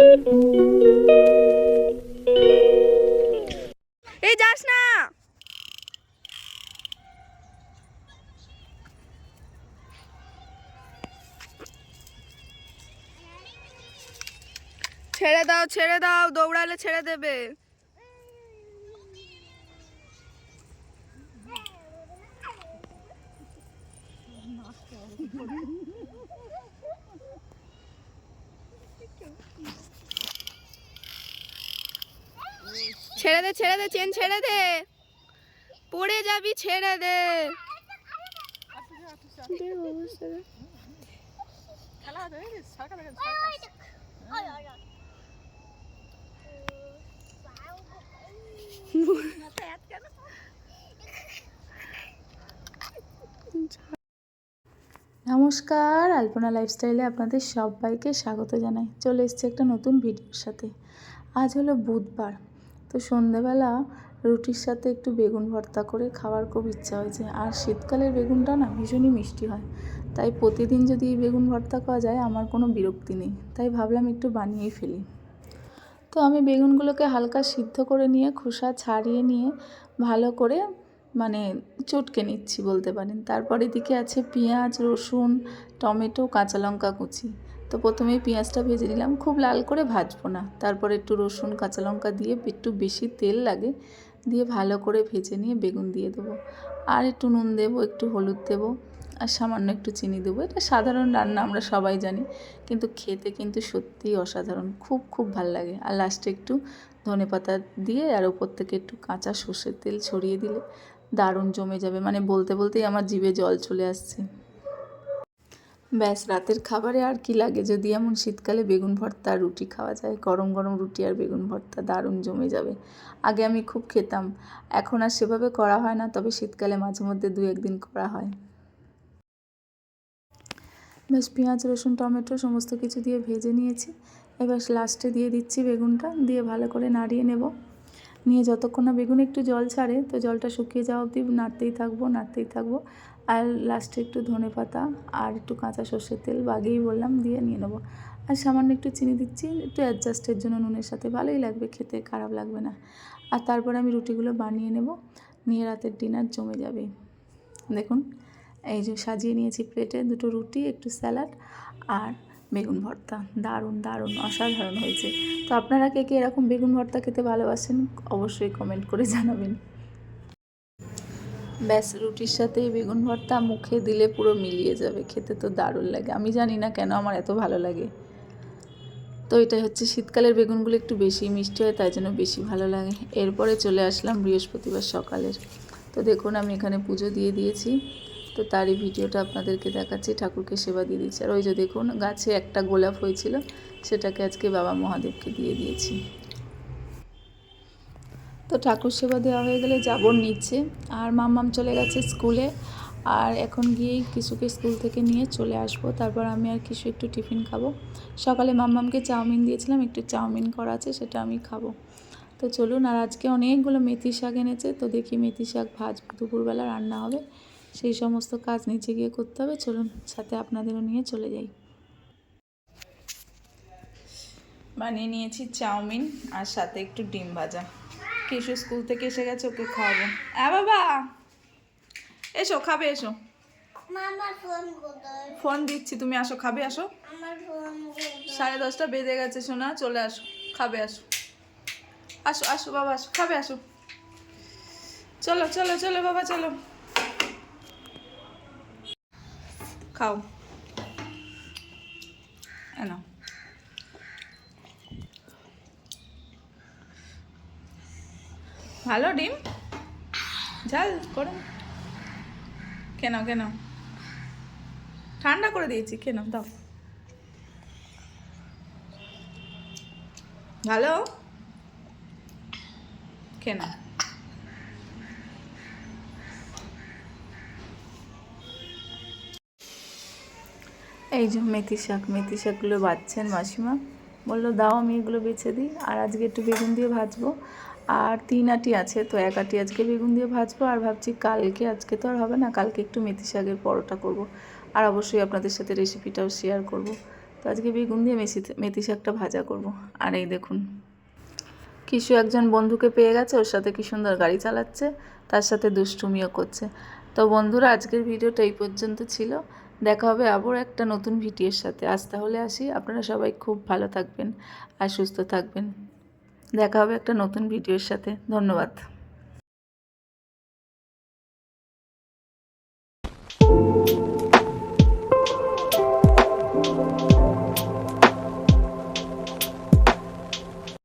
এই যাস না। ছেড়ে দাও, ছেড়ে দাও, দৌড়ালে ছেড়ে দেবে। ছেড়ে দে, ছেড়ে দে, চেন ছেড়ে দে, পড়ে যাবি, ছেড়ে দে। নমস্কার, আলপনা লাইফস্টাইলে আপনাদের সবাইকে স্বাগত জানাই। চলে এসেছি একটা নতুন ভিডিওর সাথে। আজ হলো বুধবার, তো সন্ধেবেলা রুটির সাথে একটু বেগুন ভর্তা করে খাওয়ার খুব ইচ্ছা হয়েছে। আর শীতকালের বেগুনটা না ভীষণই মিষ্টি হয়, তাই প্রতিদিন যদি এই বেগুন ভর্তা খাওয়া যায় আমার কোনো বিরক্তি নেই, তাই ভাবলাম একটু বানিয়েই ফেলি। তো আমি বেগুনগুলোকে হালকা সিদ্ধ করে নিয়ে খোসা ছাড়িয়ে নিয়ে ভালো করে চটকে নিচ্ছি বলতে পারেন। তারপর এদিকে আছে পেঁয়াজ, রসুন, টমেটো, কাঁচা লঙ্কা কুচি। তো প্রথমেই পেঁয়াজটা ভেজে নিলাম, খুব লাল করে ভাজবো না। তারপর একটু রসুন, কাঁচা লঙ্কা দিয়ে একটু বেশি তেল লাগে, দিয়ে ভালো করে ভেজে নিয়ে বেগুন দিয়ে দেবো। আর একটু নুন দেবো, একটু হলুদ দেবো, আর সামান্য একটু চিনি দেবো। এটা সাধারণ রান্না, আমরা সবাই জানি, কিন্তু খেতে কিন্তু সত্যিই অসাধারণ, খুব খুব ভালো লাগে। আর লাস্টে একটু ধনেপাতা দিয়ে আর ওপর থেকে একটু কাঁচা সর্ষের তেল ছড়িয়ে দিলে দারুণ জমে যাবে। বলতে বলতেই আমার জিভে জল চলে আসছে। ব্যাস, রাতের খাবারে আর কি লাগে যদি এমন শীতকালে বেগুন ভর্তা আর রুটি খাওয়া যায়। গরম গরম রুটি আর বেগুন ভর্তা দারুণ জমে যাবে। আগে আমি খুব খেতাম, এখন আর সেভাবে করা হয় না, তবে শীতকালে মাঝে মধ্যে 2-1 দিন করা হয়। বেশ, পেঁয়াজ, রসুন, টমেটো সমস্ত কিছু দিয়ে ভেজে নিয়েছি। এবার লাস্টে দিয়ে দিচ্ছি বেগুনটা, দিয়ে ভালো করে নাড়িয়ে নেব। নিয়ে যতক্ষণ না বেগুনে একটু জল ছাড়ে, তো জলটা শুকিয়ে যাওয়া অবধি নাড়তেই থাকবো। আর লাস্টে একটু ধনেপাতা আর একটু কাঁচা সর্ষের তেল আগেই বললাম দিয়ে নিয়ে নেবো। আর সামান্য একটু চিনি দিচ্ছি, একটু অ্যাডজাস্টের জন্য নুনের সাথে, ভালোই লাগবে খেতে, খারাপ লাগবে না। আর তারপরে আমি রুটিগুলো বানিয়ে নেব, নিয়ে রাতের ডিনার জমে যাবে। দেখুন, এই যে সাজিয়ে নিয়েছি প্লেটে 2টো রুটি, একটু স্যালাড আর বেগুন ভর্তা। দারুণ দারুণ অসাধারণ হয়েছে। তো আপনারা কে কে এরকম বেগুন ভর্তা খেতে ভালোবাসেন অবশ্যই কমেন্ট করে জানাবেন। ব্যাস, রুটির সাথে বেগুন ভর্তা মুখে দিলে পুরো মিলিয়ে যাবে, খেতে তো দারুণ লাগে। আমি জানি না কেন আমার এত ভালো লাগে। তো এটাই হচ্ছে শীতকালের বেগুনগুলো একটু বেশি মিষ্টি হয়, তাই জন্য বেশি ভালো লাগে। এরপরে চলে আসলাম বৃহস্পতিবার সকালের। তো দেখুন, আমি এখানে পুজো দিয়ে দিয়েছি, তো তারই ভিডিওটা আপনাদেরকে দেখাচ্ছি। ঠাকুরকে সেবা দিয়ে দিচ্ছি। আর ওই যে দেখুন, গাছে একটা গোলাপ হয়েছিল, সেটাকে আজকে বাবা মহাদেবকে দিয়ে দিয়েছি। তো ঠাকুর সেবা দেওয়া হয়ে গেলে যাবর নিচ্ছে, আর মাম্মাম চলে গেছে স্কুলে। আর এখন গিয়েই কিছুকে স্কুল থেকে নিয়ে চলে আসবো, তারপর আমি আর কিছু একটু টিফিন খাবো। সকালে মাম্মামকে চাউমিন দিয়েছিলাম, একটু চাউমিন করা আছে, সেটা আমি খাবো। তো চলুন, আর আজকে অনেকগুলো মেথি শাক এনেছে, তো দেখি মেথি শাক ভাজবো, দুপুরবেলা রান্না হবে, সেই সমস্ত কাজ নিচে গিয়ে করতে হবে। চলুন, সাথে আপনাদেরও নিয়ে চলে যাই। বানিয়ে নিয়েছি চাউমিন আর সাথে একটু ডিম ভাজা। কিশু স্কুল থেকে এসে গেছে, ওকে খাওয়াবো। বাবা এসো, খাবে, এসো। ফোন দিচ্ছি, তুমি আসো, খাবে, আসো। 10:30 বেজে গেছে সোনা, চলে আসো, খাবে, আসো। আসো আসো বাবা, আসো, খাবে, আসো। চলো চলো চলো বাবা, চলো, খাও। এনো, ভালো ডিম, ঝাল করো। কেন কেন, ঠান্ডা করে দিয়েছি, কেন, দাও। ভালো, কেন। এই যে মেথি শাকগুলো বাছছেন মাসিমা, বললো দাও আমি এগুলো বেছে দিই। আর আজকে একটু বেগুন দিয়ে ভাজবো, আর 3 আটি আছে, তো 1 আটি আজকে বেগুন দিয়ে ভাজবো। আর ভাবছি কালকে, আজকে তো আর হবে না, কালকে একটু মেথি শাকের পরোটা করব। আর অবশ্যই আপনাদের সাথে রেসিপিটাও শেয়ার করব। তো আজকে বেগুন দিয়ে মেথি শাকটা ভাজা করব। আর এই দেখুন কিশু একজন বন্ধুকে পেয়ে গেছে, ওর সাথে কি সুন্দর গাড়ি চালাচ্ছে, তার সাথে দুষ্টুমিও করছে। তো বন্ধুরা আজকের ভিডিওটা এই পর্যন্ত ছিল। দেখা হবে আবার একটা নতুন ভিডিওর সাথে। আজ তাহলে আসি, আপনারা সবাই খুব ভালো থাকবেন আর সুস্থ থাকবেন। দেখা হবে একটা নতুন ভিডিওর সাথে। ধন্যবাদ।